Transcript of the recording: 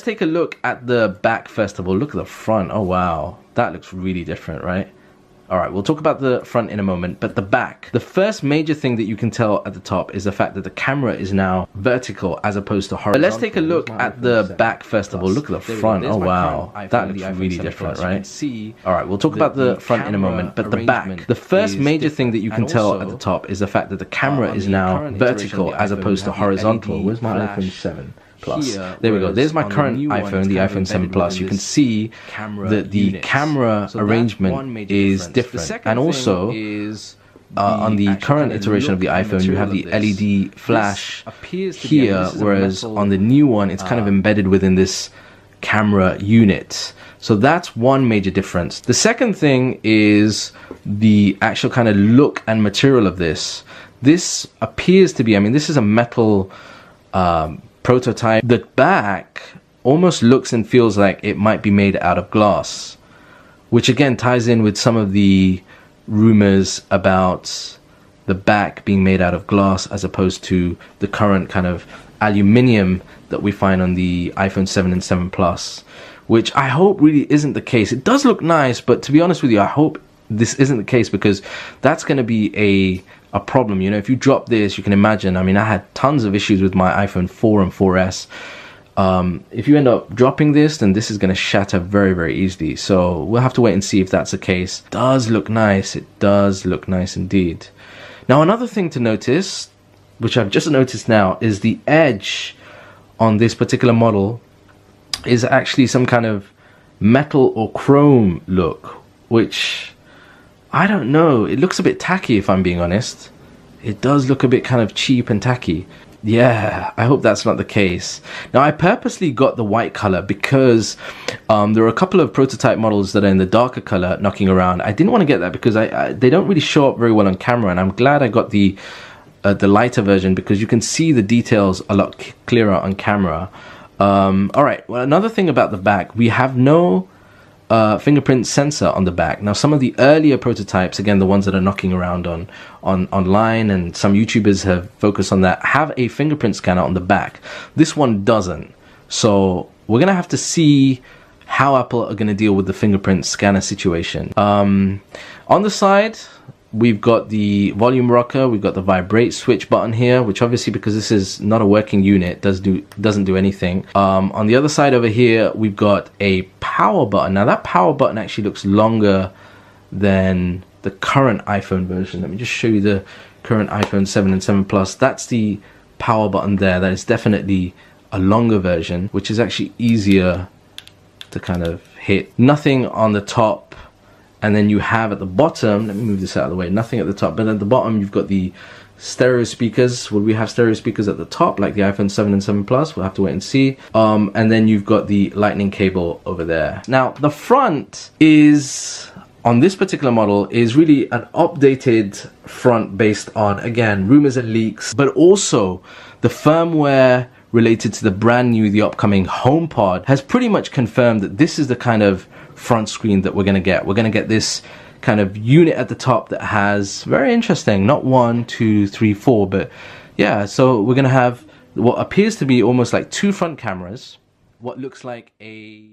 take a look at the back first of all. Look at the front. Oh wow, that looks really different, right? Alright, we'll talk about the front in a moment, but the back. The first major thing that you can tell at the top is the fact that the camera is now vertical as opposed to horizontal. But let's take a look at the back first of all. Look at the front. Oh wow, that looks really different, right? Alright, we'll talk about the front in a moment, but the back. The first major thing that you can tell at the top is the fact that the camera is now vertical as opposed to horizontal. Where's my iPhone 7? Plus. There we go. There's my current iPhone, the iPhone 7 Plus. You can see that the camera arrangement is different. And also, on the current iteration of the iPhone, you have the LED flash here, whereas on the new one, it's kind of embedded within this camera unit. So that's one major difference. The second thing is the actual kind of look and material of this. This appears to be, I mean, this is a metal prototype. The back almost looks and feels like it might be made out of glass, which again ties in with some of the rumors about the back being made out of glass as opposed to the current kind of aluminium that we find on the iPhone 7 and 7 Plus, which I hope really isn't the case. It does look nice, but to be honest with you, I hope this isn't the case, because that's going to be a problem. You know, if you drop this, you can imagine, I mean, I had tons of issues with my iPhone 4 and 4S. If you end up dropping this, then this is going to shatter very, very easily. So we'll have to wait and see if that's the case. It does look nice. It does look nice indeed. Now, another thing to notice, which I've just noticed now, is the edge on this particular model is actually some kind of metal or chrome look, which I don't know, it looks a bit tacky if I'm being honest. It does look a bit kind of cheap and tacky. Yeah, I hope that's not the case. Now, I purposely got the white color because there are a couple of prototype models that are in the darker color knocking around. I didn't want to get that because they don't really show up very well on camera, and I'm glad I got the lighter version because you can see the details a lot clearer on camera. Alright, well, another thing about the back, we have no fingerprint sensor on the back. Now, some of the earlier prototypes, again the ones that are knocking around online, and some YouTubers have focused on that, have a fingerprint scanner on the back. This one doesn't. So we're gonna have to see how Apple are gonna deal with the fingerprint scanner situation. On the side, we've got the volume rocker, we've got the vibrate switch button here, which obviously, because this is not a working unit, doesn't do anything. On the other side over here, we've got a power button. Now that power button actually looks longer than the current iPhone version. Let me just show you the current iPhone 7 and 7 Plus. That's the power button there. That is definitely a longer version, which is actually easier to kind of hit. Nothing on the top. And then you have at the bottom, let me move this out of the way, nothing at the top, but at the bottom you've got the stereo speakers. Will we have stereo speakers at the top like the iPhone 7 and 7 Plus? We'll have to wait and see. And then you've got the lightning cable over there. Now, the front is, on this particular model, is really an updated front based on, again, rumors and leaks, but also the firmware related to the brand new, the upcoming HomePod, has pretty much confirmed that this is the kind of front screen that we're going to get. We're going to get this kind of unit at the top that has, very interesting, not 1, 2, 3, 4, but yeah, so we're going to have what appears to be almost like 2 front cameras, what looks like a